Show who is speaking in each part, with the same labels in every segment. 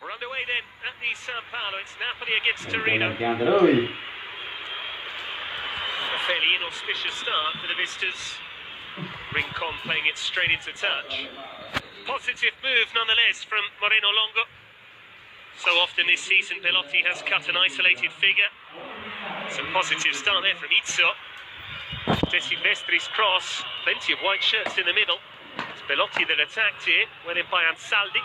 Speaker 1: We're underway then at the Sao Paulo. It's Napoli against Torino. A fairly inauspicious start for the visitors. Rincon playing it straight into touch. Positive move nonetheless from Moreno Longo. So often this season Belotti has cut an isolated figure. Some positive start there from Izzo. De Silvestri's cross, plenty of white shirts in the middle. It's Belotti that attacked here, went in by Ansaldi.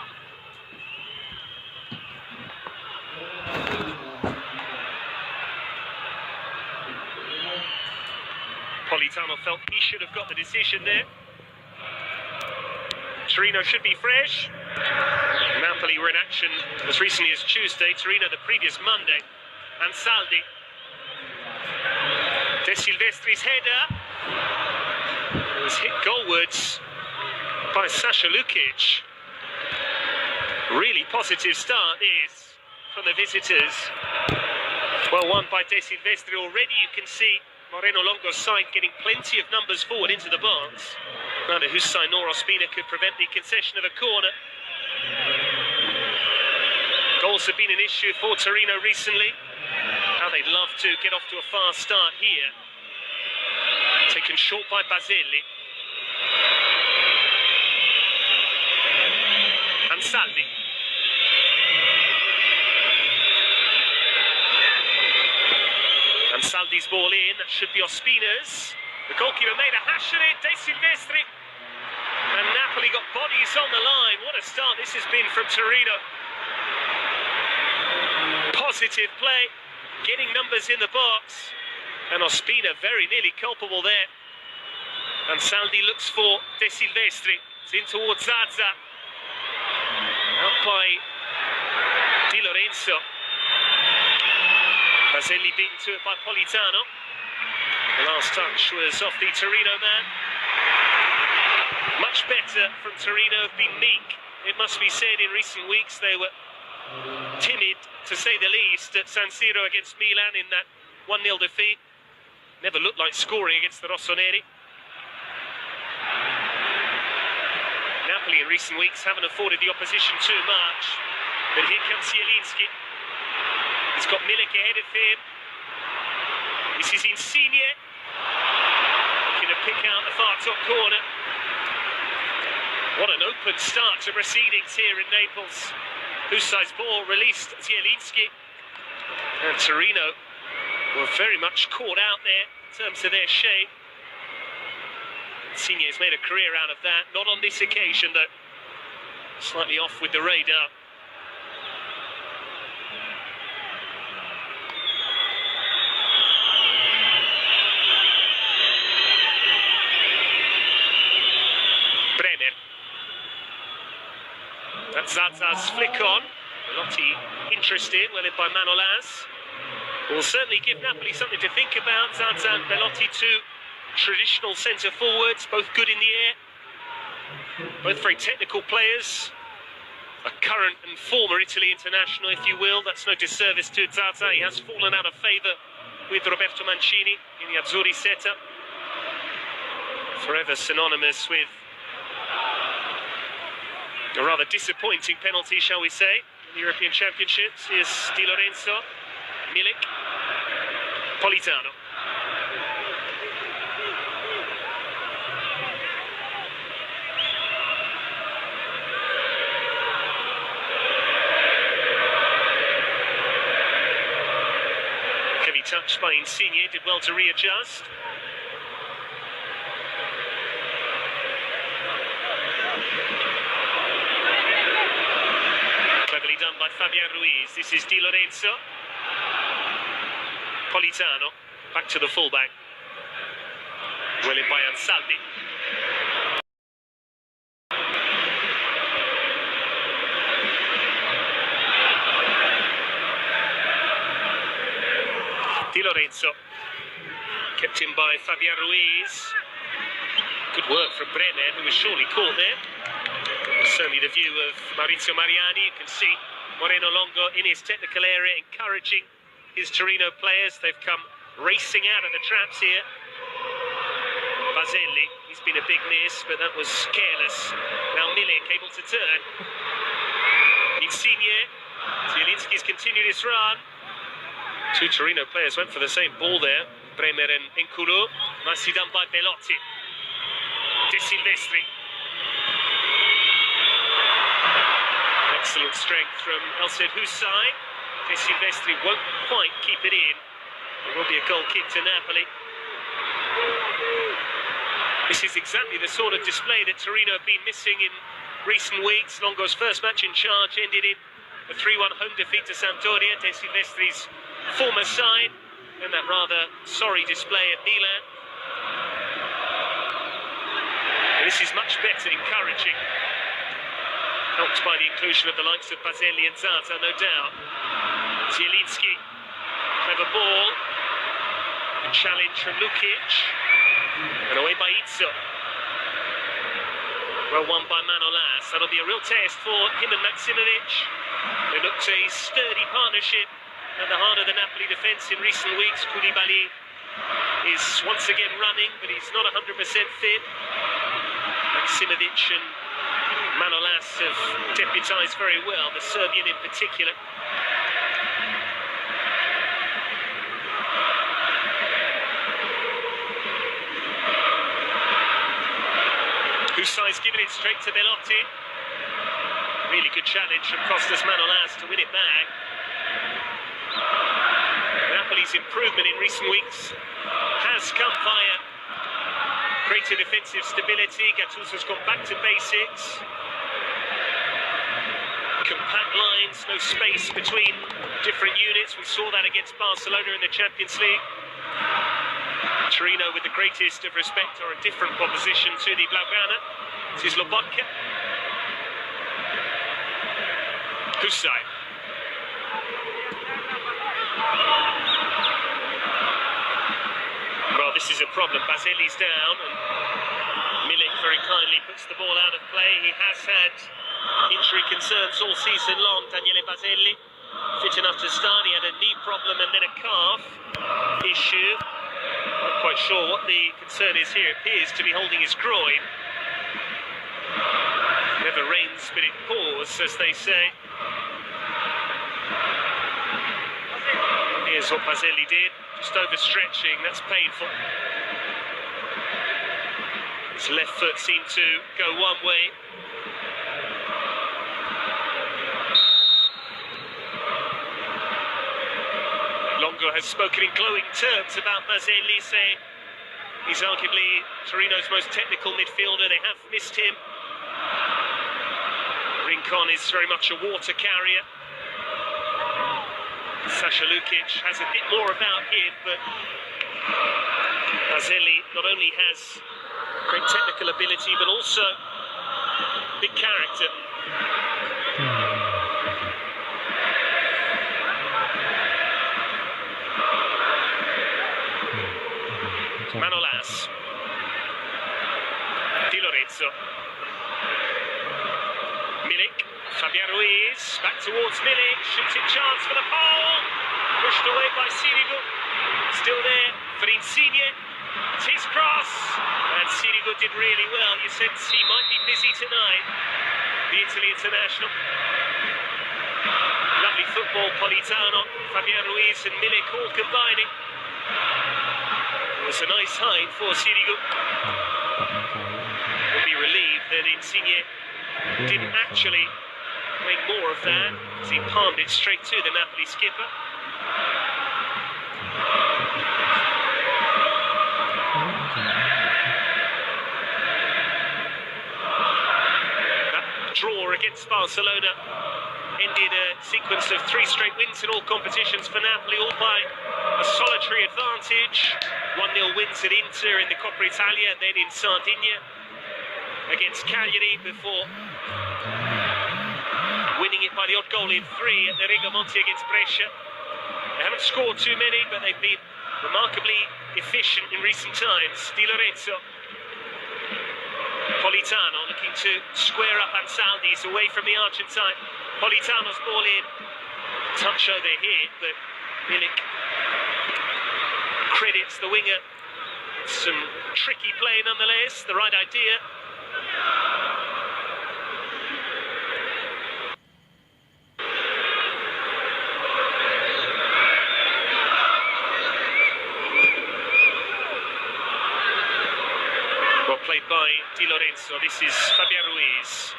Speaker 1: Politano felt he should have got the decision there. Torino should be fresh. Napoli were in action as recently as Tuesday, Torino the previous Monday. Ansaldi. De Silvestri's header. It was hit goalwards by Sasha Lukic. Really positive start is from the visitors. Well won by De Silvestri. Already you can see Moreno Longo's side getting plenty of numbers forward into the box. Neither Hussein nor Ospina could prevent the concession of a corner. Goals have been an issue for Torino recently. How they'd love to get off to a fast start here. Taken short by Baselli. Ansaldi. Ansaldi's ball in, that should be Ospina's. The goalkeeper made a hash of it, De Silvestri. And Napoli got bodies on the line. What a start this has been from Torino. Positive play, getting numbers in the box. And Ospina very nearly culpable there. Ansaldi looks for De Silvestri. It's in towards Zaza. Out by Di Lorenzo. Baselli beaten to it by Politano. The last touch was off the Torino man. Much better from Torino have been meek. It must be said in recent weeks they were timid, to say the least, at San Siro against Milan in that 1-0 defeat. Never looked like scoring against the Rossoneri. Napoli in recent weeks haven't afforded the opposition too much. But here comes Zielinski. He's got Milik ahead of him. This is Insigne. Looking to pick out the far top corner. What an open start to proceedings here in Naples. Hussein's ball released Zielinski. And Torino were very much caught out there in terms of their shape. Insigne has made a career out of that. Not on this occasion, though. Slightly off with the radar. That's Zaza's flick on. Belotti interested, well in by Manolas. Will certainly give Napoli something to think about. Zaza and Belotti, two traditional centre forwards, both good in the air. Both very technical players. A current and former Italy international, if you will. That's no disservice to Zaza. He has fallen out of favour with Roberto Mancini in the Azzurri setup. Forever synonymous with a rather disappointing penalty, shall we say, in the European Championships. Here's Di Lorenzo, Milik, Politano. Heavy touch by Insigne, did well to readjust. Done by Fabian Ruiz. This is Di Lorenzo. Politano back to the fullback. Well in by Ansaldi. Di Lorenzo kept in by Fabian Ruiz. Good work from Brenner, who was surely caught there. Certainly the view of Maurizio Mariani. You can see Moreno Longo in his technical area encouraging his Torino players. They've come racing out of the traps here. Baselli, he's been a big miss, but that was careless. Now Milik able to turn. Insigne, Zielinski's continued his run. Two Torino players went for the same ball there. Bremer and Nkulu. Nicely done by Belotti. De Silvestri. Excellent strength from Elsed Husai. De Silvestri won't quite keep it in. There will be a goal kick to Napoli. This is exactly the sort of display that Torino have been missing in recent weeks. Longo's first match in charge ended in a 3-1 home defeat to Sampdoria, De Silvestri's former side, and that rather sorry display at Milan. And this is much better, encouraging. Helped by the inclusion of the likes of Baselli and Zata, no doubt. Zielinski, clever ball. A challenge from Lukic. And away by Izzo. Well won by Manolas. That'll be a real test for him and Maksimovic. They looked a sturdy partnership at the heart of the Napoli defence in recent weeks. Koulibaly is once again running, but he's not 100% fit. Maksimovic and Manolas have deputised very well, the Serbian in particular. Husai's given it straight to Belotti. Really good challenge from Costas Manolas to win it back. Napoli's improvement in recent weeks has come via greater defensive stability. Gattuso's gone back to basics. Compact lines, no space between different units. We saw that against Barcelona in the Champions League. Torino, with the greatest of respect, are a different proposition to the Blaugrana. This is Lobotka. Husai. Well, this is a problem. Baselli's down, and Milik very kindly puts the ball out of play. He has had injury concerns all season long, Daniele Baselli. Fit enough to start. He had a knee problem and then a calf issue. Not quite sure what the concern is here. It appears to be holding his groin. Never rains, but it pours, as they say. Here's what Baselli did. Just overstretching, that's painful. His left foot seemed to go one way. Longo has spoken in glowing terms about Baselli, saying he's arguably Torino's most technical midfielder. They have missed him. Rincon is very much a water carrier. Sasha Lukic has a bit more about him, but Baselli not only has great technical ability, but also big character. Manolas. Di Lorenzo. Milik. Fabian Ruiz. Back towards Milik. Shooting chance for the pole. Pushed away by Sirigu. Still there for Insigne. It's his cross. And Sirigu did really well. You sense he might be busy tonight. The Italy international. Lovely football. Politano, Fabian Ruiz and Milik all combining. It was a nice hide for Sirigu. Will be relieved that Insigne didn't actually make more of that, as he palmed it straight to the Napoli skipper. That draw against Barcelona ended a sequence of 3 straight wins in all competitions for Napoli, all by a solitary advantage. 1-0 wins at Inter in the Coppa Italia, and then in Sardinia against Cagliari, before winning it by the odd goal in 3 at the Rigamonti against Brescia. They haven't scored too many, but they've been remarkably efficient in recent times. Di Lorenzo. Politano looking to square up Ansaldi. He's away from the Argentine. Politano's ball in. Touch over here, but Milik credits the winger. Some tricky play nonetheless, the right idea. Lorenzo. This is Fabian Ruiz.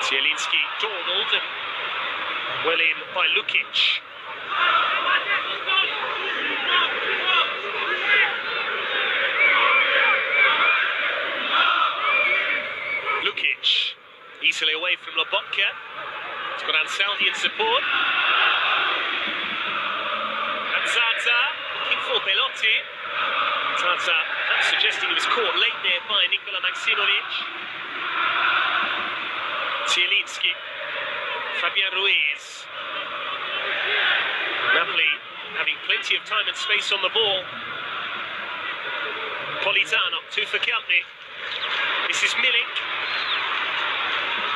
Speaker 1: Zielinski dawdled and well in by Lukic. Lukic, easily away from Lobotka. It's got Ansaldi in support. And Zaza looking for Belotti. Zaza perhaps suggesting he was caught late there by Nikola Maksimovic. Zielinski, Fabian Ruiz. Napoli having plenty of time and space on the ball. Politano, 2 for Chiampni. This is Milik.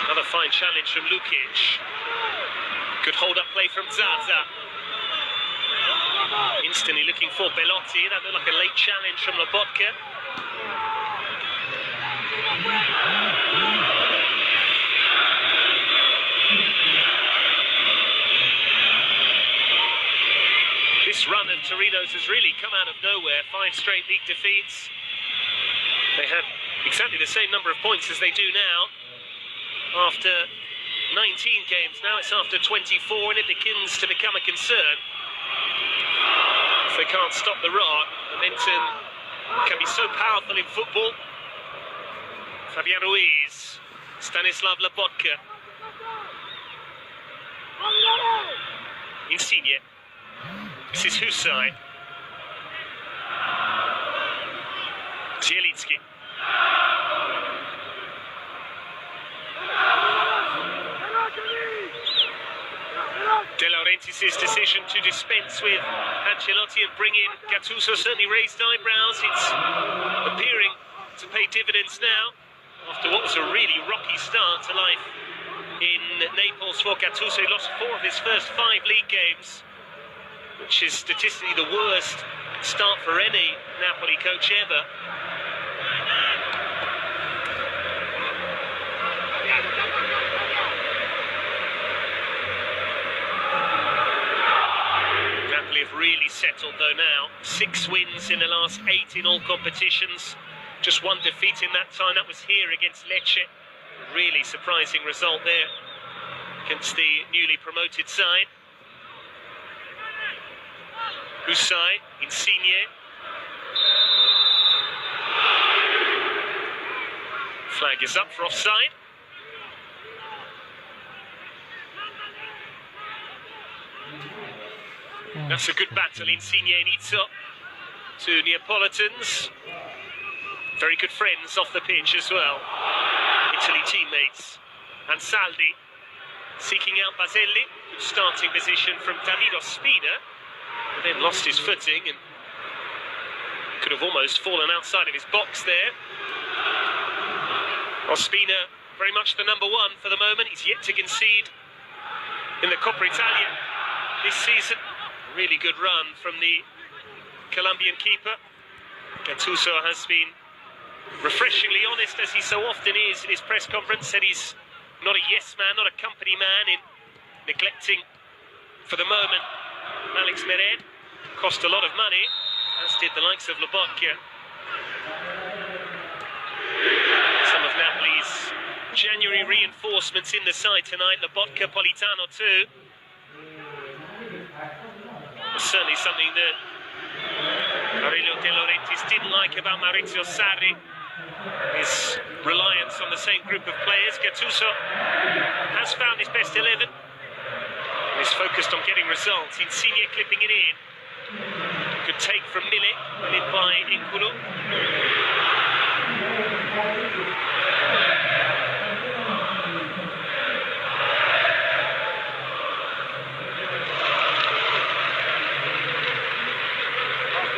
Speaker 1: Another fine challenge from Lukic. Good hold-up play from Zaza. Instantly looking for Belotti. That looked like a late challenge from Lobotka. This run of Torino's has really come out of nowhere. 5 straight league defeats. They had exactly the same number of points as they do now. After 19 games, now it's after 24, and it begins to become a concern. If they can't stop the rot, momentum can be so powerful in football. Fabian Ruiz, Stanislav Lobotka. Insigne. This is Hussein. Zielinski. De Laurentiis' decision to dispense with Ancelotti and bring in Gattuso certainly raised eyebrows. It's appearing to pay dividends now after what was a really rocky start to life in Naples for Gattuso. He lost 4 of his first 5 league games, which is statistically the worst start for any Napoli coach ever. Napoli have really settled though now. 6 wins in the last 8 in all competitions. Just 1 defeat in that time. That was here against Lecce. Really surprising result there against the newly promoted side. Hussein, Insigne. Flag is up for offside. That's a good battle, Insigne and Izzo. 2 Neapolitans. Very good friends off the pitch as well. Italy teammates. Ansaldi seeking out Baselli. Good starting position from Davido Spina. But then lost his footing and could have almost fallen outside of his box there. Ospina, very much the number 1 for the moment. He's yet to concede in the Coppa Italia this season. Really good run from the Colombian keeper. Gattuso has been refreshingly honest, as he so often is in his press conference. Said he's not a yes man, not a company man, in neglecting for the moment Alex Meret. Cost a lot of money, as did the likes of Lobotka. Some of Napoli's January reinforcements in the side tonight. Lobotka, Politano too. Certainly something that Aurelio De Laurentiis didn't like about Maurizio Sarri. His reliance on the same group of players. Gattuso has found his best 11. He's focused on getting results. Insigne clipping it in. Good take from Milik, led by Inkulu.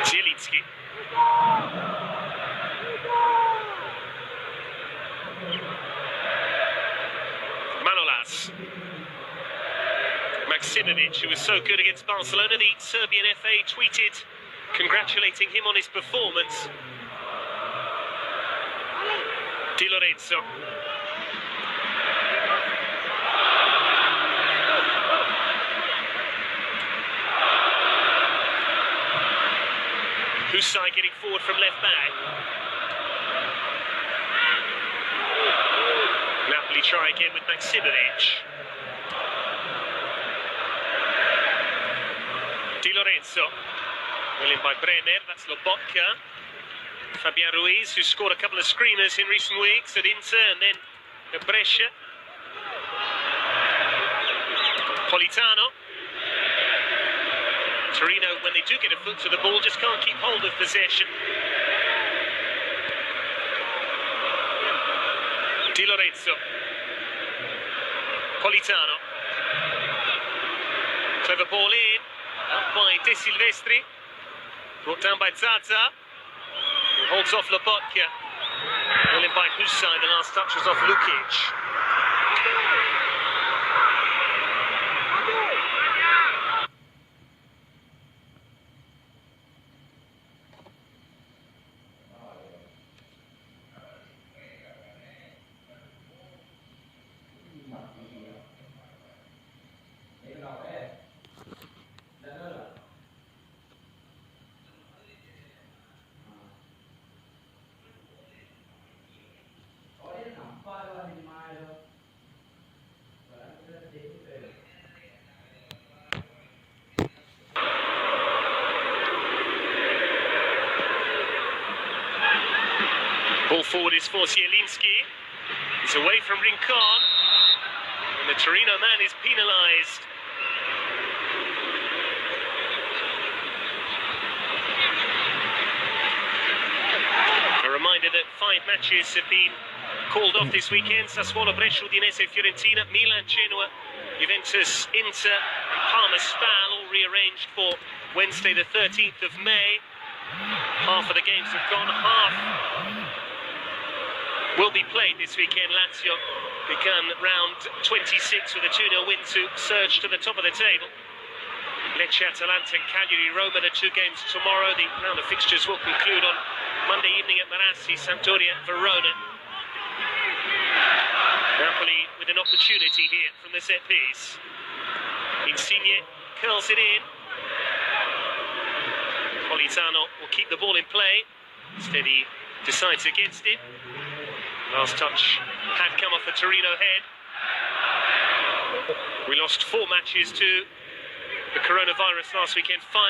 Speaker 1: Zielinski. Manolas. Maksimovic, who was so good against Barcelona, the Serbian FA tweeted congratulating him on his performance. Di Lorenzo. Hussein getting forward from left back. Napoli try again with Maximovic. Di Lorenzo. Well in by Bremer, that's Lobotka. Fabian Ruiz, who scored a couple of screamers in recent weeks at Inter and then at Brescia. Politano. Torino, when they do get a foot to the ball, just can't keep hold of possession. Di Lorenzo. Politano. Clever ball in. Up by De Silvestri. Brought down by Zaza. Who holds off Lobotka. Well in by Husai, the last touch was off Lukic. Ball forward is for Zielinski. He's away from Rincon. And the Torino man is penalised. A reminder that 5 matches have been called off this weekend. Sassuolo, Brescia, Udinese, Fiorentina, Milan, Genoa, Juventus, Inter, and Parma, Spal, all rearranged for Wednesday the 13th of May. Half of the games have gone, half will be played this weekend. Lazio began round 26 with a 2-0 win to surge to the top of the table. Lecce, Atalanta and Cagliari, Roma, the 2 games tomorrow. The round of fixtures will conclude on Monday evening at Marassi, Sampdoria, Verona. Napoli with an opportunity here from the set piece. Insigne curls it in. Politano will keep the ball in play. Instead he decides against it. Last touch had come off the Torino head. We lost 4 matches to the coronavirus last weekend, 5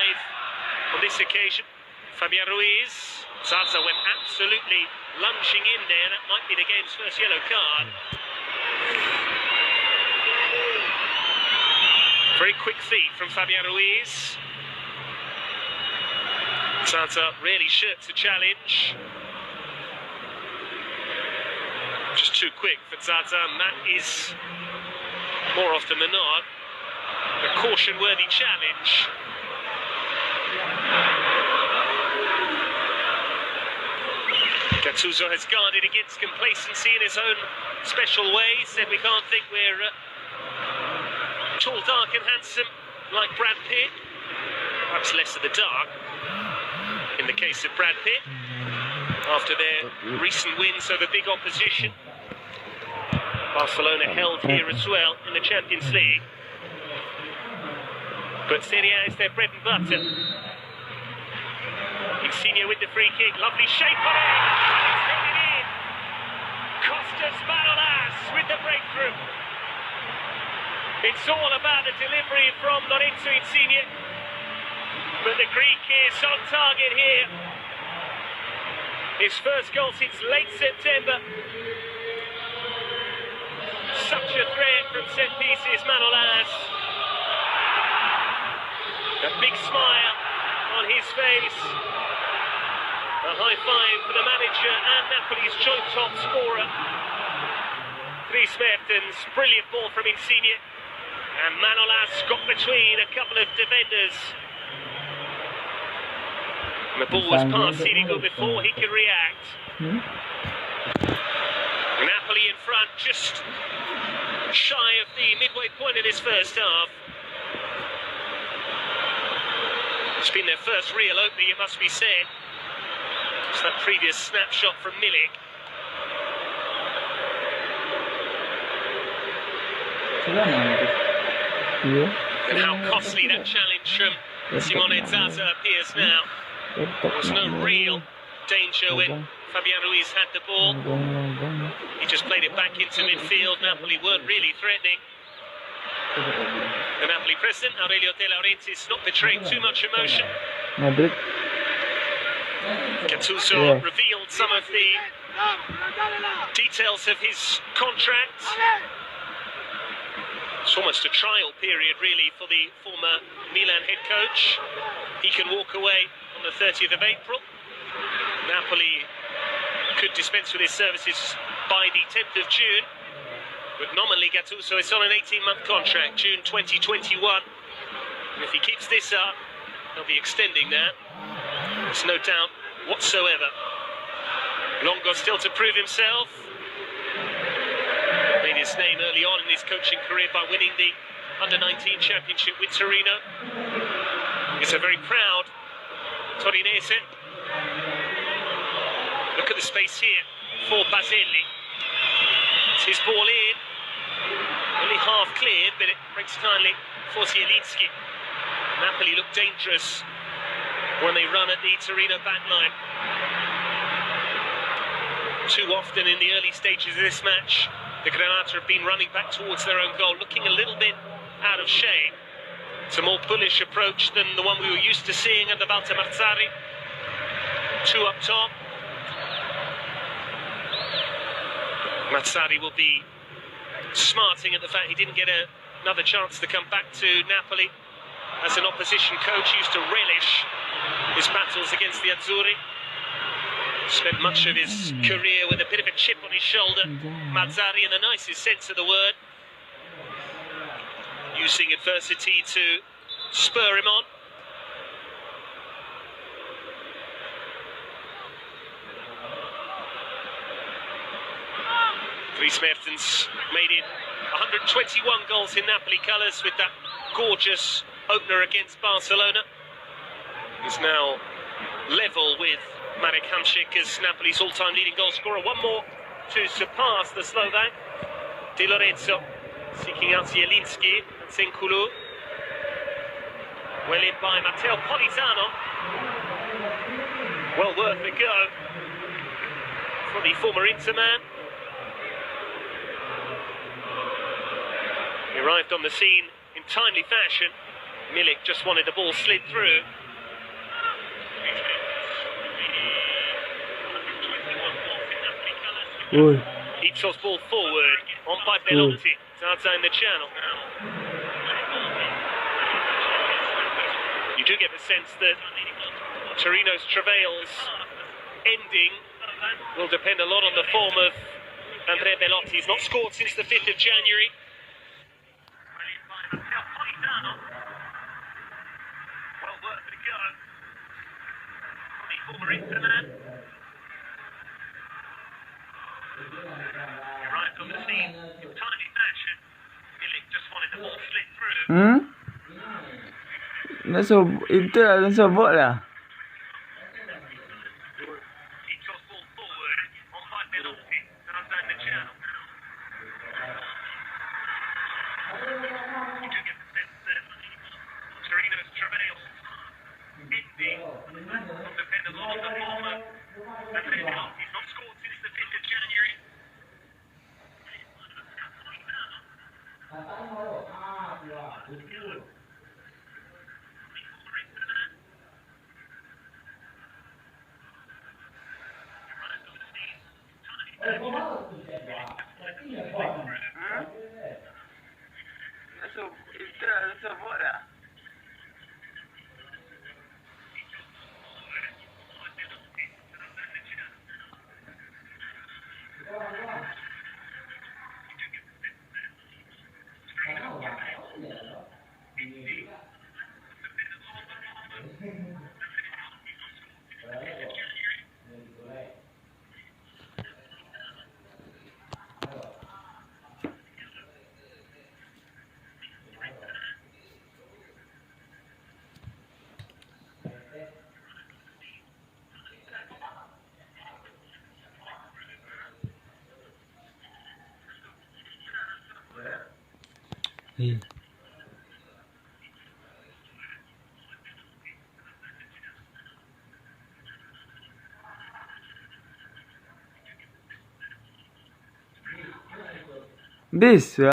Speaker 1: on this occasion. Fabian Ruiz. Zaza went absolutely lunging in there. That might be the game's first yellow card. Very quick feet from Fabian Ruiz. Zaza really shirks the challenge. Just too quick for Zaza, and that is, more often than not, a caution-worthy challenge. Gattuso has guarded against complacency in his own special way. He said we can't think we're tall, dark and handsome like Brad Pitt. Perhaps less of the dark in the case of Brad Pitt, after their recent wins over big opposition. Barcelona held here as well in the Champions League. But Serie A is their bread and butter. Insigne with the free kick, lovely shape on it, and it's headed in. Costas Manolas with the breakthrough. It's all about the delivery from Lorenzo Insigne, but the Greek is on target here. His first goal since late September. Such a threat from set pieces, Manolas. A big smile on his face. A high five for the manager and Napoli's joint top scorer. Dries Mertens, brilliant ball from Insigne. And Manolas got between a couple of defenders. And the ball was past Sirigu before he could react. Napoli in front, just shy of the midway point of this first half. It's been their first real opening, it must be said. It's that previous snapshot from Milik. And how costly that challenge from Simone Zaza appears now. There was no real danger when Fabian Ruiz had the ball. He just played it back into midfield. Napoli weren't really threatening. The Napoli president, Aurelio De Laurentiis, not betraying too much emotion.
Speaker 2: Madrid.
Speaker 1: Gattuso revealed some of the details of his contract. It's almost a trial period, really, for the former Milan head coach. He can walk away on the 30th of April. Napoli could dispense with his services by the 10th of June. But nominally, Gattuso is on an 18-month contract, June 2021. And if he keeps this up, he'll be extending that. There's no doubt whatsoever. Longo still to prove himself. Made his name early on in his coaching career by winning the Under-19 Championship with Torino. He's a very proud Torinese. Look at the space here for Baselli. It's his ball in. Only half cleared, but it breaks kindly for Zielinski. Napoli look dangerous when they run at the Torino backline. Too often in the early stages of this match, the Granata have been running back towards their own goal, looking a little bit out of shape. It's a more bullish approach than the one we were used to seeing under Walter Mazzarri. Two up top. Mazzarri will be smarting at the fact he didn't get another chance to come back to Napoli as an opposition coach. He used to relish his battles against the Azzurri. Spent much of his career with a bit of a chip on his shoulder. Mazzarri, in the nicest sense of the word, using adversity to spur him on. Dries Mertens made it 121 goals in Napoli colours with that gorgeous opener against Barcelona. He's now level with Marek Hamšík as Napoli's all-time leading goal scorer. One more to surpass the Slovak. Di Lorenzo seeking out Zielinski and Senkulu. Well in by Matteo Politano. Well worth a go for the former Inter man. He arrived on the scene in timely fashion. Milik just wanted the ball slid through. Ipsos ball forward, on by Belotti. It's outside the channel. You do get the sense that Torino's travails ending will depend a lot on the form of Andrea Belotti. He's not scored since the 5th of January. Well worth a go. The former Inter man. Arrived on the scene in timely fashion. Milik just wanted the ball slid through.
Speaker 2: Inter non so bola.
Speaker 1: Ipsos ball forward, on by Belotti. Outside the channel. You do get the sense that Torino's travails ending will depend a lot on the form of Andrea Belotti. He's not scored since the 5th of January.
Speaker 2: This